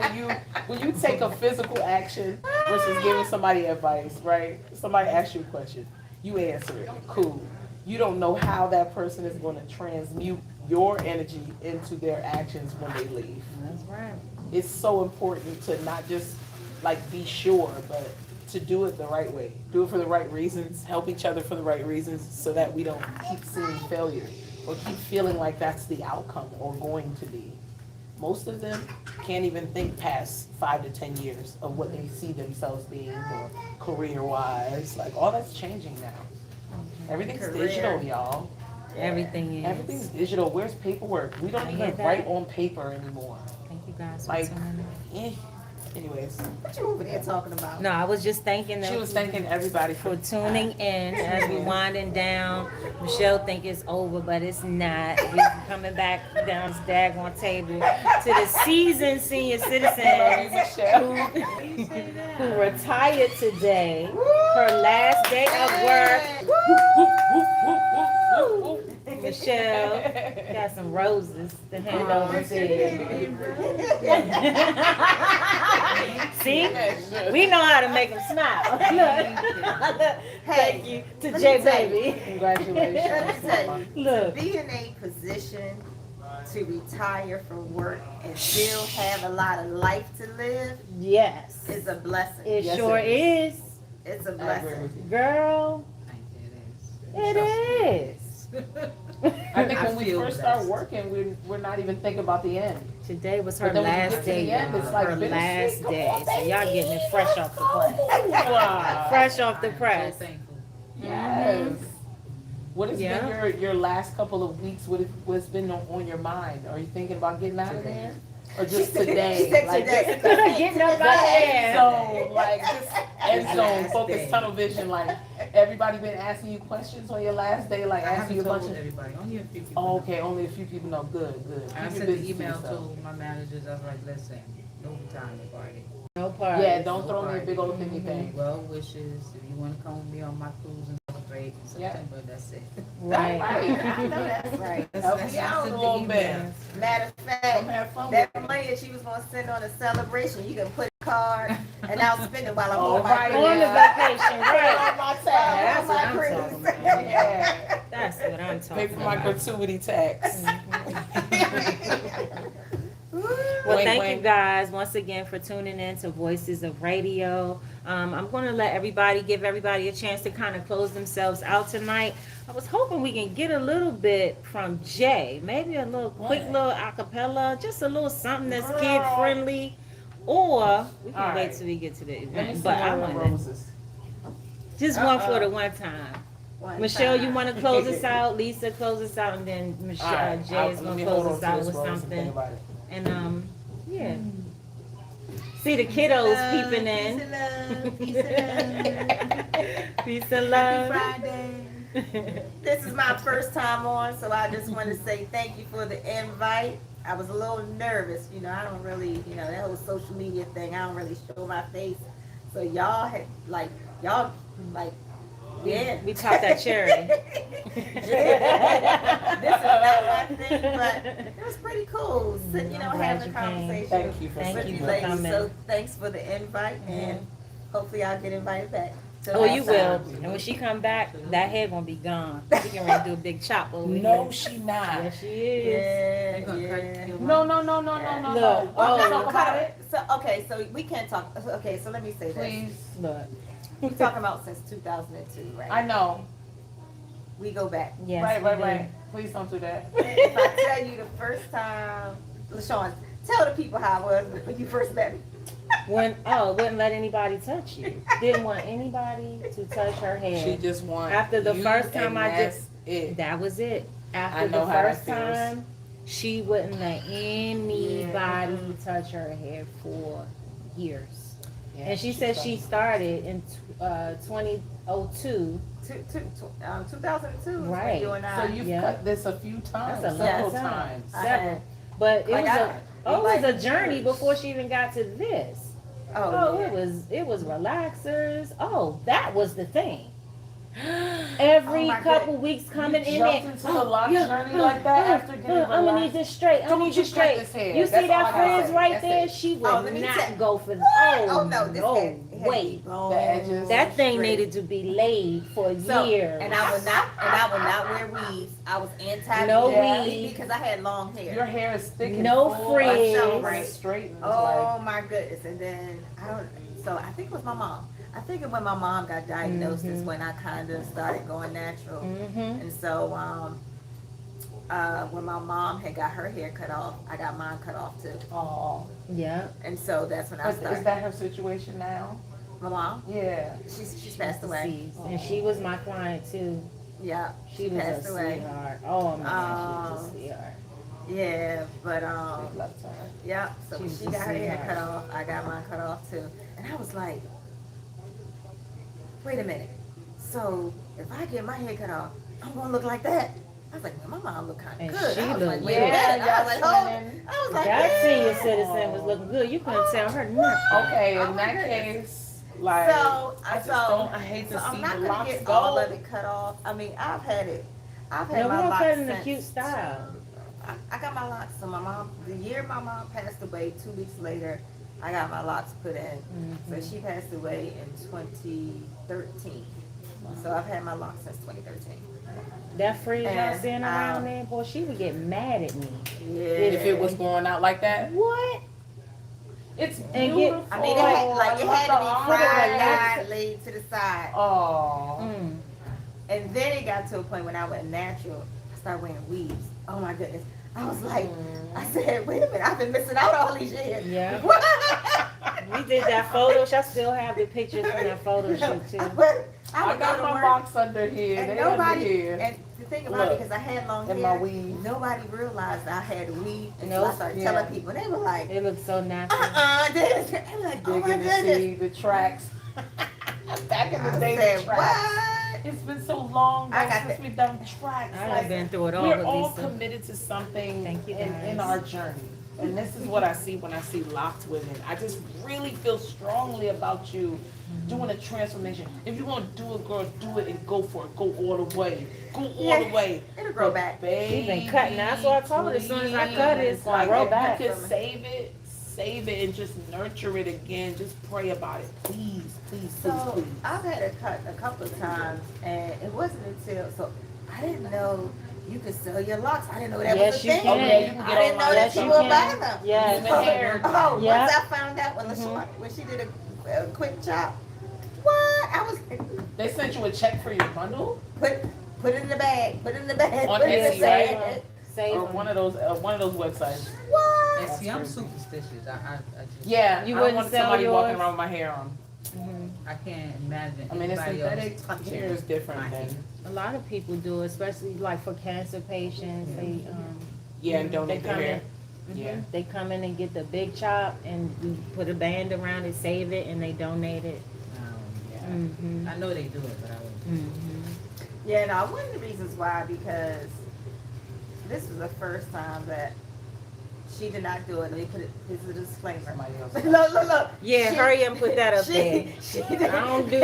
when you take a physical action versus giving somebody advice, right? Somebody asks you a question, you answer it, cool. You don't know how that person is going to transmute your energy into their actions when they leave. That's right. It's so important to not just like be sure, but to do it the right way. Do it for the right reasons, help each other for the right reasons so that we don't keep seeing failure or keep feeling like that's the outcome or going to be. Most of them can't even think past 5 to 10 years of what they see themselves being or career-wise. Like all that's changing now. Everything's Career. digital, y'all. Everything is. Everything's digital. Where's paperwork? We don't I even hear that. write on paper anymore. Thank you guys for Like, tuning in. anyways. What you over there talking about? No, I was just thanking She them was thanking everybody for tuning in as we winding down. Michelle think it's over, but it's not. We're coming back down this daggone table to the seasoned senior citizens who retired today. Her last day of work. Michelle got some roses to hand over to you. See? We know how to make them smile. Thank you to let me J tell you. Baby. Congratulations. Let me tell you. Look, Be in a position to retire from work and still have a lot of life to live yes, is a blessing. it Yes, sure it is. It's a I agree blessing. with you. Girl, it is. I think I when we feel first start blessed. working, we're not even thinking about the end. Today was her But then when you get last to the day, end, it's y'all. like Her bittersweet. last Come day. on, So y'all getting it fresh off the press. Wow. Fresh off the So press. thankful. Yes. What has Yeah. been your last couple of weeks? What's been on your mind? Are you thinking about getting out of there, or just today? She said Like, today. Getting up The out of end there. zone, like just end zone, Last focus, day. tunnel vision. Like everybody been asking you questions on your last day, like I asking you haven't a bunch told of. everybody, only a few people. Oh, know. okay, only a few people know. Good, good. I Keep your sent business the to email yourself. to my managers, I was like, listen, no retirement party. No parties. Yeah, don't throw me a big old thingy thing. Well wishes, if you wanna come with me on my cruise and celebrate in Yeah. September, that's it. Right. I know that's right. Help me out a little bit. Matter of Come fact, have fun with that it. money that you was gonna send on a celebration, you can put a card and I'll spend it while I'm All on my right, cruise. On the vacation, right. On my That's tab, what on I'm my talking cruise. about. Yeah. That's what I'm Pay talking for my about. gratuity tax. Well, Wink, thank you wink. guys once again for tuning in to Voices of Radio. I'm going to give everybody a chance to kind of close themselves out tonight. I was hoping we can get a little bit from Jay, maybe a little quick What? little acapella, just a little something that's Girl. kid friendly, or we can All wait right. till we get to the Let me event. see But I your want to roses. just one for the one time. One Michelle, you time. want to close us out? Lisa, close us out, and then Michelle, All right, Jay is let going me to hold close on us to out this with rose and think something. about it. And yeah. See the kiddos peeping in. Peace and love. Friday. This is my first time on, so I just want to say thank you for the invite. I was a little nervous, I don't really, that whole social media thing, I don't really show my face. So y'all had, yeah. We popped that cherry. This is not my thing, but it was pretty cool, I'm glad having a you came. conversation. Thank you for Thank with you you for ladies. coming. So thanks for the invite, and hopefully I'll get invited back. Till Oh, next you will. time. And when she come back, that hair gonna be gone. She can ready to do a big chop over No, here. she not. Yes, she is. Yeah, You gonna cut yeah. your No, no, no, no, no, no, Look, no. oh, Let's talk about it. So we can't talk, okay, so let me say this. Please. Look. We're talking about since 2002, right? I know. We go back. Yes, Right, we right, do. right. Please don't do that. If I tell you the first time, LaShawn, tell the people how it was when you first met me. Wouldn't let anybody touch you. Didn't want anybody to touch her She hair. just wants After the first time I that's it. That was it. I After know the how that first feels. time, she wouldn't let anybody touch her hair for years. Yeah, And she said she started. started in 2002. 2002 is when Right. you and So I. you've Yeah. cut this a few times, That's a several long time. times. Several. But it Like was I- it was a like journey years. before she even got to this. Oh, yeah. it was relaxers. Oh, that was the thing. Every Oh my couple weeks coming You in jumped there. into the lock journey like that after getting I'm gonna need relaxed? this straight. I'm Don't gonna need you this cut straight. this hair. You see That's all that I gotta frizz say. right That's there? it. She Oh, would let me not tell- go for Oh, no, this no, had wait. The edges. That thing straight. needed to be laid for So, years. and I would not wear weaves. I was anti No weave. because I had long hair. Your hair is thick and No full. frizz. I know, right? Straight and Oh my goodness! And then so I think it was my mom. I think when my mom got diagnosed is when I kind of started going natural. Mm-hmm. And so when my mom had got her hair cut off, I got mine cut off too. Oh, Yeah. And so that's when I is started. that her situation now? My mom, Yeah. she's passed away. And she was my client too. Yeah, She was passed a away. sweetheart. Oh my God, she was a sweetheart. Yeah, but Big love to her. yeah. So when She she was got her hair sweetheart. cut off, I got mine cut off too. And I was like, wait a minute. So if I get my hair cut off, I'm gonna look like that. I was like, well, my mom look kind And of good. she I was looked like, wait a good. minute. I was like, hold. Twinning. I was like, That senior yeah. citizen was looking good. You couldn't tell her nothing. Okay, Oh in my that goodness. case, like, So, I just so, don't, I hate so to I'm see not the gonna locks get go. all of it cut off. I mean, I've had No, we my don't locks cut it in a since- cute style. I got my locks. So the year my mom passed away, 2 weeks later, I got my locks put in. So she passed away in 2013. So I've had my locks since 2013. That frizz y'all And, seeing around there, boy, she would get mad at me. Yeah. If it was going out like that, What? it's And beautiful. I mean, it had, like, it had to be the fried, eyes. dyed, laid to the side. Oh. Mm. And then it got to a point when I went natural, I started wearing weaves. Oh my goodness. I was like, I said, wait a minute, I've been missing out all these years. Yeah. We did that photo shoot. I still have the pictures from that photo shoot too. But I would got go to my work, box under here. and They under nobody, here. and the thing about it, Look, because I had long and my hair, weave. nobody realized I had a weave until Nope. I started Yeah. telling people. They were like, It looks so natural. this. I'm like, oh my Digging to goodness. see the tracks. Back in the I day, said, the tracks. what? It's been so long I though, got since we've done tracks. I've Like, been through it all we're with all Lisa. committed to something Thank you, in guys. our journey. And this is what I see when I see locked women. I just really feel strongly about you doing a transformation. If you want to do it, girl, do it and go for it. Go all the way. Go all the way. It'll grow back. Baby, She been cutting. That's what I told her. As soon as I cut it, it's gonna grow if back. you could save it, and just nurture it again. Just pray about it. Please, please, please, So please. I've had it cut a couple of times, and it wasn't until I didn't know you could sell your locks. I didn't know that Yes, was a you thing. can. Okay, you can I get didn't know online. that Yes, you you would can. buy them. Yes. Human hair. Oh, Yeah. once I found out when she did a quick chop, what? I was They sent you a check for your bundle, put it in the bag, put it in the bag, On put it in Etsy, the bag. right? Save or them. one of those websites. What? And see, I'm crazy. superstitious. I just, Yeah, You I don't wouldn't want sell somebody walking yours? around with my hair on. I can't imagine I mean, it's anybody else synthetic touching hair is different my hair. than A lot of people do, especially like for cancer patients. They yeah, and donate They their come hair. in. Yeah. They come in and get the big chop, and we put a band around it, save it, and they donate it. Yeah. Mm-hmm. I know they do it, but I wouldn't. Mm-hmm. Yeah, no, one of the reasons why, because this was the first time that she did not do it. Let me put it, this is a disclaimer. Somebody else. Look. Yeah, She- hurry and put that up there. She I don't do.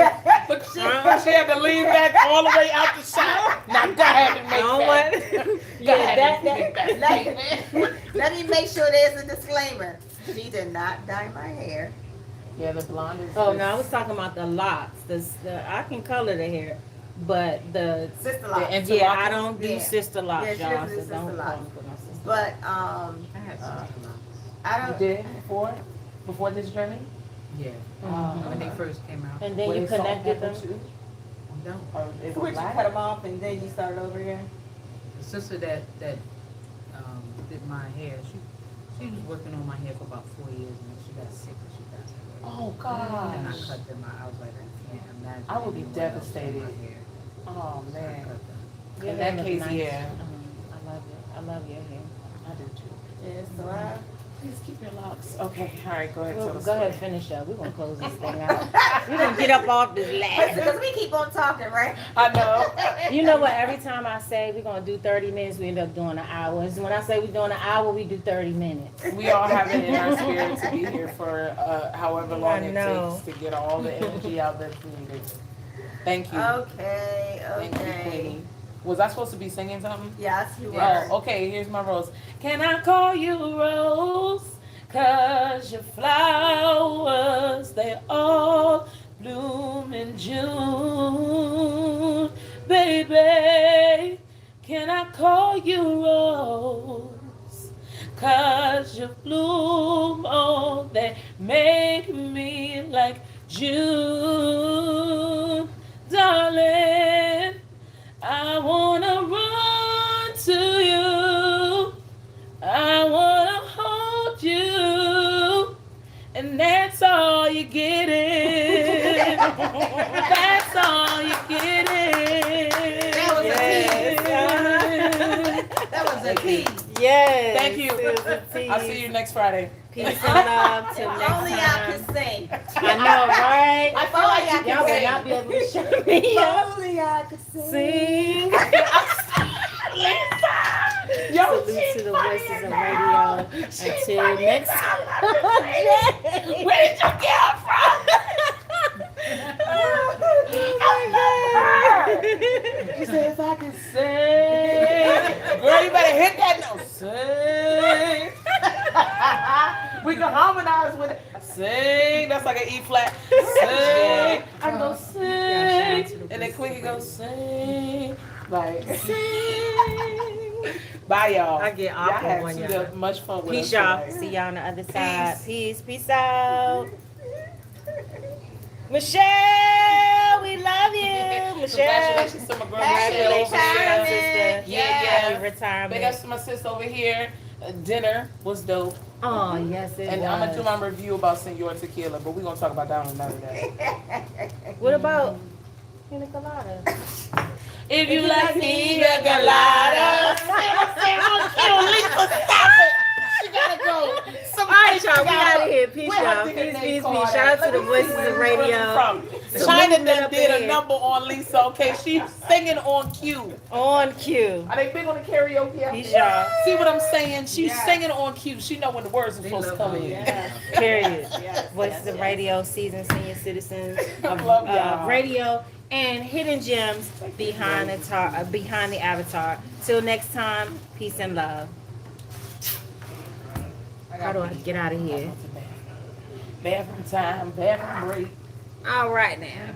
Look, she had to lean back all the way out the shot. Now go ahead and I make don't that. want. Go Yeah, ahead and that. make that statement. Let me make sure there's a disclaimer. She did not dye my hair. Yeah, the blonde is. Oh no, I was talking about the locks. I can color the hair, but the Sister lock. The yeah, I don't do Yeah. sister locks, Yeah, she y'all. doesn't do So don't sister call locks. me for my sister. But I had Uh, something else. I You don't. did before this journey. Yeah, Mhm. when they first came out. And then Were you they salt and connected pepper them. too? Don't. Or it Would was you black? cut them off and then you started over again? The sister that did my hair, she was working on my hair for about 4 years, and then she got sick and she passed away. Oh And I gosh. cut them out. I was like, I can't imagine. I would be anyone else doing devastated. my hair. Oh So I man. cut them. Your In hair that look case, nice. yeah. I love it. I love your hair. I do too. Yeah, so I. Please keep your locks. Okay, all right, go ahead. Well, tell the go ahead, story. finish up. We're gonna close this thing out. We're gonna get up off this last. Because we keep on talking, right? I know. You know what? Every time I say we're gonna do 30 minutes, we end up doing an hour. And when I say we're doing an hour, we do 30 minutes. We all have it in our spirit to be here for however long I it know. takes to get all the energy out that's needed. Thank you. Okay, Thank you, okay. Queenie. Was I supposed to be singing something? Yes, you are. Oh, okay, here's my rose. Can I call you Rose? 'Cause your flowers, they all bloom in June. Baby, can I call you Rose? 'Cause you bloom, oh, they make me like June. Darling, I wanna run to you. I wanna hold you. And that's all you getting. That's all you getting. That was a tease. Yeah. That was a tease. Yes. Thank you. it was a tease. I'll see you next Friday. Peace and love till next Only I time. could sing. I know, right? I feel like you Y'all will can not be able to shut me up. Only I could sing. Sing. Yo, Salute to the voices of radio. Until next time. where did you get from? She said, if I can sing. Girl, you better hit that note. Sing. We can harmonize with it. Sing. That's like an E flat. Sing. I go sing. And then Quickie goes sing. Like, sing. Bye, y'all. I get Y'all awkward had when too y'all. much fun with Peace, us y'all. today. See y'all on the other side. Peace. Peace out. Michelle, we love you. Michelle. Congratulations to my girl. Congratulations, Michelle. Michelle, sister. Yeah. Happy Big retirement. ups to my sister over here. Dinner was dope. Oh, yes, it And was. I'm going to do my review about Senor Tequila, but we're going to talk about that on another day. What about pina colada? If you like pina colada. Stop it. She got to go. All right, y'all. We out of here. Peace, y'all. Peace, peace, peace. Shout out to the voices of radio. China movement done up did in a here. number on Lisa, okay? She's singing on cue. On cue. Are they big on the karaoke? out He's there? y'all. See what I'm saying? She's Yes. singing on cue. She know when the words are supposed to come in. Period. Yes, Voices of Radio, seasoned senior citizens of Love y'all. radio, and hidden gems behind behind the avatar. Till next time, peace and love. How do I get out of here? Bathroom time, bathroom break. All right now.